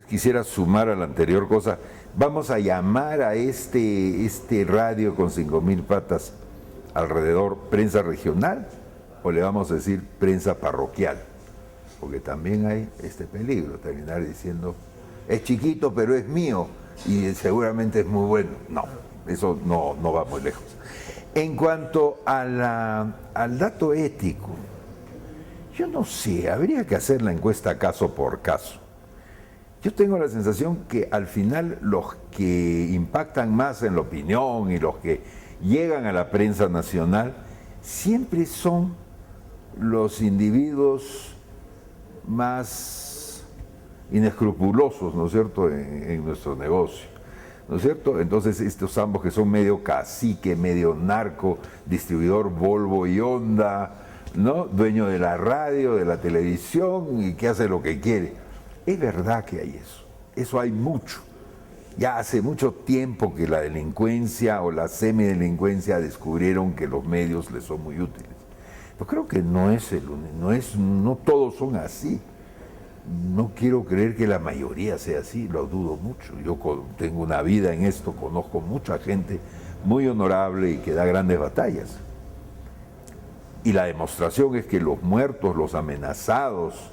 quisiera sumar a la anterior cosa. Vamos a llamar a este radio con 5.000 patas alrededor prensa regional, o le vamos a decir prensa parroquial, porque también hay este peligro, terminar diciendo, es chiquito pero es mío y seguramente es muy bueno. No, eso no va muy lejos. En cuanto al dato ético, yo no sé, habría que hacer la encuesta caso por caso. Yo tengo la sensación que al final los que impactan más en la opinión y los que llegan a la prensa nacional siempre son los individuos más inescrupulosos, ¿no es cierto?, en nuestro negocio, ¿no es cierto? Entonces estos ambos que son medio cacique, medio narco, distribuidor Volvo y Honda, ¿no?, dueño de la radio, de la televisión y que hace lo que quiere. Es verdad que hay eso hay mucho. Ya hace mucho tiempo que la delincuencia o la semidelincuencia descubrieron que los medios les son muy útiles. Pero creo que no todos son así. No quiero creer que la mayoría sea así, lo dudo mucho. Yo tengo una vida en esto, conozco mucha gente muy honorable y que da grandes batallas. Y la demostración es que los muertos, los amenazados,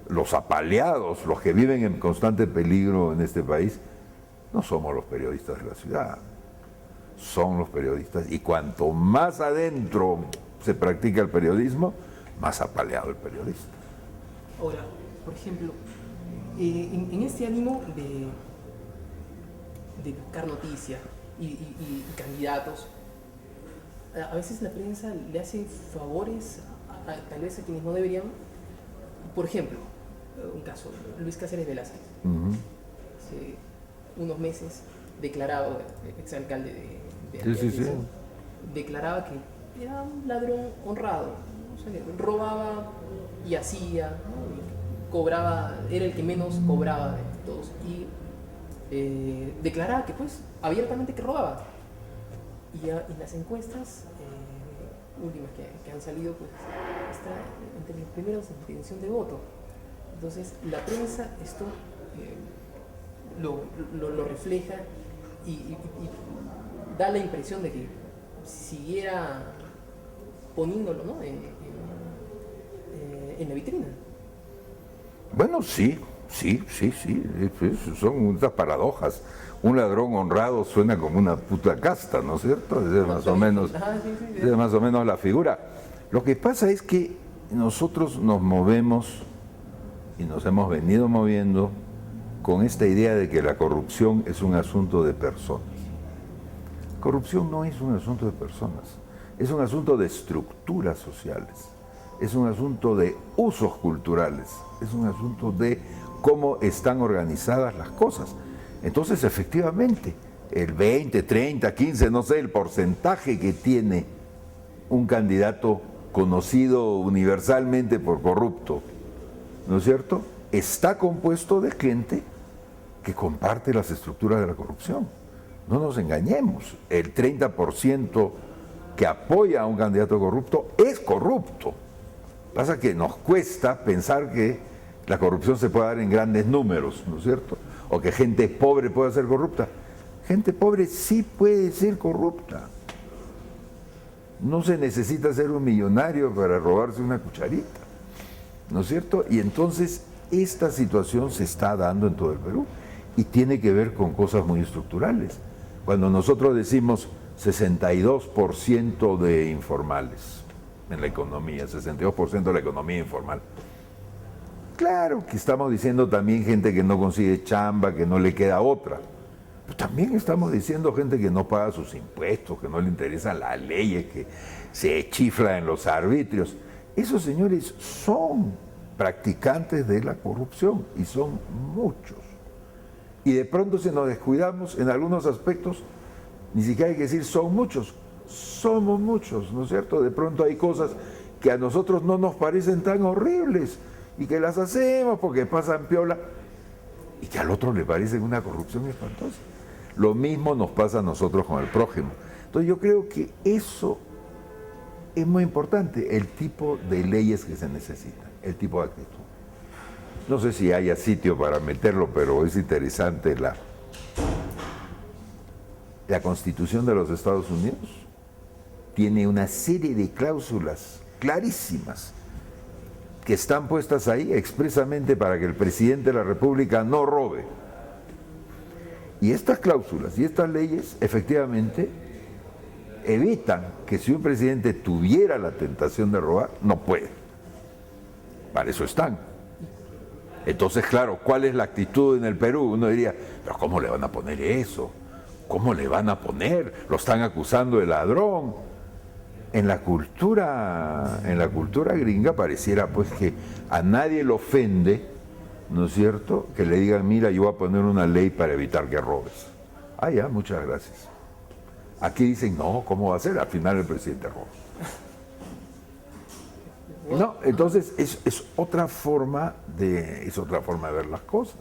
los apaleados, los que viven en constante peligro en este país, no somos los periodistas de la ciudad, son los periodistas. Y cuanto más adentro se practica el periodismo, más apaleado el periodista. Ahora, por ejemplo, en este ánimo de buscar noticias y candidatos, a veces la prensa le hace favores tal vez a quienes no deberían. Por ejemplo, un caso, Luis Cáceres Velázquez, hace unos meses declaraba, exalcalde de declaraba que era un ladrón honrado, o sea, robaba y hacía, ¿no?, y cobraba, era el que menos cobraba de todos, y declaraba que pues abiertamente que robaba. Y las encuestas últimas que han salido, pues está entre los primeros en intención de voto. Entonces la prensa esto lo refleja y da la impresión de que siguiera poniéndolo, ¿no?, en la vitrina. Bueno, sí, son unas paradojas. Un ladrón honrado suena como una puta casta, ¿no es cierto? Esa es más o menos la figura. Lo que pasa es que nosotros nos movemos y nos hemos venido moviendo con esta idea de que la corrupción es un asunto de personas. Corrupción no es un asunto de personas, es un asunto de estructuras sociales, es un asunto de usos culturales, es un asunto de cómo están organizadas las cosas. Entonces, efectivamente, el 20, 30, 15, no sé, el porcentaje que tiene un candidato conocido universalmente por corrupto, ¿no es cierto?, está compuesto de gente que comparte las estructuras de la corrupción. No nos engañemos, el 30% que apoya a un candidato corrupto es corrupto. Pasa que nos cuesta pensar que la corrupción se puede dar en grandes números, ¿no es cierto?, o que gente pobre pueda ser corrupta. Gente pobre sí puede ser corrupta. No se necesita ser un millonario para robarse una cucharita, ¿no es cierto? Y entonces esta situación se está dando en todo el Perú y tiene que ver con cosas muy estructurales. Cuando nosotros decimos 62% de informales en la economía, 62% de la economía informal, claro que estamos diciendo también gente que no consigue chamba, que no le queda otra. Pero también estamos diciendo gente que no paga sus impuestos, que no le interesan las leyes, que se chifla en los arbitrios. Esos señores son practicantes de la corrupción y son muchos. Y de pronto, si nos descuidamos en algunos aspectos, ni siquiera hay que decir son muchos, somos muchos, ¿no es cierto? De pronto hay cosas que a nosotros no nos parecen tan horribles y que las hacemos porque pasan piola y que al otro le parece una corrupción espantosa. Lo mismo nos pasa a nosotros con el prójimo. Entonces yo creo que eso es muy importante, el tipo de leyes que se necesitan, el tipo de actitud. no sé si haya sitio para meterlo, pero es interesante la Constitución de los Estados Unidos tiene una serie de cláusulas clarísimas que están puestas ahí expresamente para que el presidente de la República no robe. Y estas cláusulas y estas leyes efectivamente evitan que si un presidente tuviera la tentación de robar, no puede. Para eso están. Entonces, claro, ¿cuál es la actitud en el Perú? Uno diría, pero ¿cómo le van a poner eso? ¿Cómo le van a poner? Lo están acusando de ladrón. En la cultura gringa pareciera pues que a nadie le ofende, ¿no es cierto?, que le digan, mira, yo voy a poner una ley para evitar que robes. Ah, ya, muchas gracias. Aquí dicen, no, ¿cómo va a ser? Al final el presidente roba. No, entonces es otra forma de ver las cosas.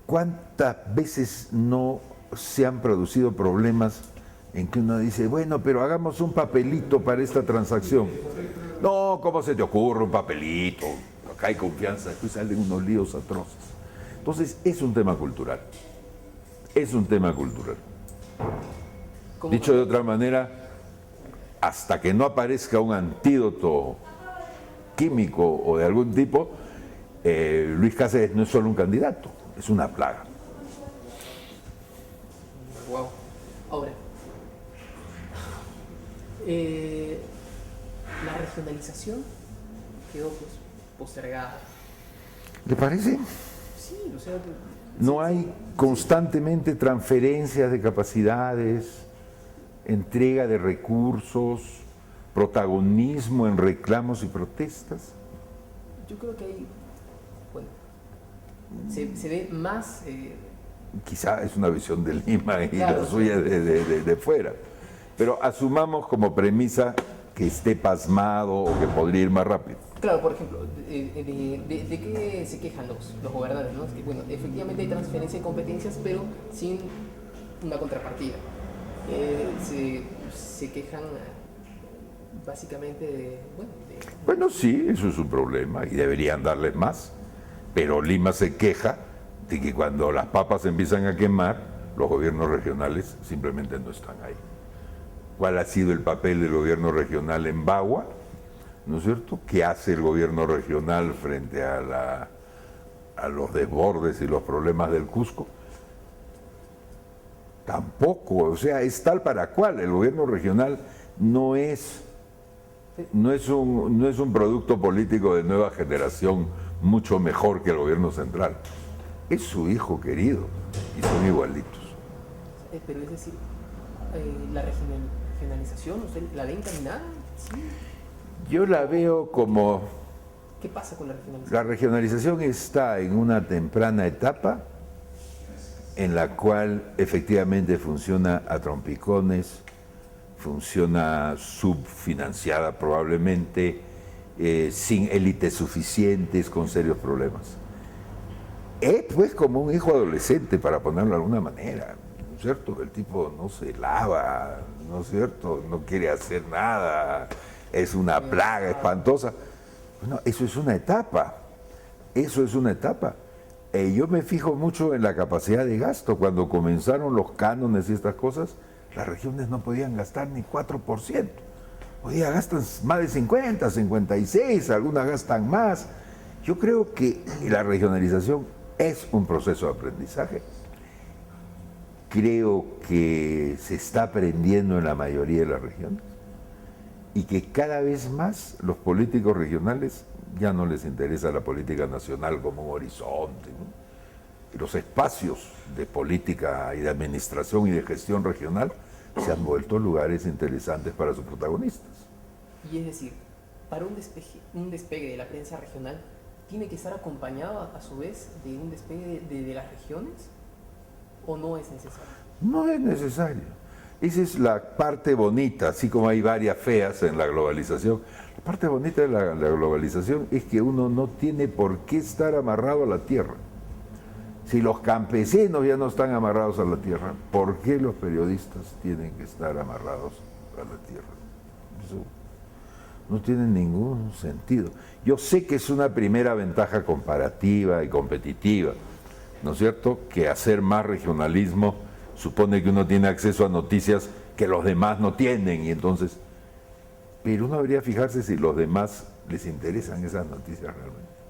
¿Cuántas veces no se han producido problemas en que uno dice, bueno, pero hagamos un papelito para esta transacción? No, ¿cómo se te ocurre un papelito? Acá hay confianza, después salen unos líos atroces. Entonces, es un tema cultural. Es un tema cultural. Dicho de otra manera, hasta que no aparezca un antídoto químico o de algún tipo, Luis Cáceres no es solo un candidato, es una plaga. Wow. Ahora, la regionalización quedó pues postergada. ¿Le parece? Sí, o sea, No hay constantemente transferencias de capacidades, entrega de recursos, protagonismo en reclamos y protestas. Yo creo que hay, bueno, se ve más... Quizá es una visión de Lima y claro, la suya de fuera, pero asumamos como premisa que esté pasmado o que podría ir más rápido. Claro, por ejemplo, ¿de qué se quejan los gobernantes, ¿no? Es que, bueno, efectivamente hay transferencia de competencias, pero sin una contrapartida. Se quejan básicamente Bueno, sí, eso es un problema y deberían darles más, pero Lima se queja de que cuando las papas empiezan a quemar, los gobiernos regionales simplemente no están ahí. ¿Cuál ha sido el papel del gobierno regional en Bagua? ¿No es cierto? ¿Qué hace el gobierno regional frente a los desbordes y los problemas del Cusco? Tampoco, o sea, es tal para cual. El gobierno regional no es un producto político de nueva generación mucho mejor que el gobierno central. Es su hijo querido y son igualitos. Pero es decir, la regionalización, ¿usted la ve encaminada? ¿Sí? Yo la veo como... ¿Qué pasa con la regionalización? La regionalización está en una temprana etapa en la cual efectivamente funciona a trompicones, funciona subfinanciada probablemente, sin élites suficientes, con serios problemas. Es pues como un hijo adolescente, para ponerlo de alguna manera, ¿no es cierto? El tipo no se lava, ¿no es cierto? No quiere hacer nada, es una plaga espantosa. Bueno, eso es una etapa, eso es una etapa. Yo me fijo mucho en la capacidad de gasto. Cuando comenzaron los cánones y estas cosas, las regiones no podían gastar ni 4%. Hoy día gastan más de 50, 56, algunas gastan más. Yo creo que la regionalización es un proceso de aprendizaje. Creo que se está aprendiendo en la mayoría de las regiones y que cada vez más los políticos regionales ya no les interesa la política nacional como un horizonte, ¿no? Y los espacios de política y de administración y de gestión regional se han vuelto lugares interesantes para sus protagonistas. Y es decir, para un despegue de la prensa regional, ¿tiene que estar acompañado a su vez de un despegue de las regiones o no es necesario? No es necesario. Esa es la parte bonita, así como hay varias feas en la globalización. La parte bonita de la globalización es que uno no tiene por qué estar amarrado a la tierra. Si los campesinos ya no están amarrados a la tierra, ¿por qué los periodistas tienen que estar amarrados a la tierra? Eso, no tiene ningún sentido. Yo sé que es una primera ventaja comparativa y competitiva, ¿no es cierto? Que hacer más regionalismo supone que uno tiene acceso a noticias que los demás no tienen, y entonces... Pero uno debería fijarse si los demás les interesan esas noticias realmente.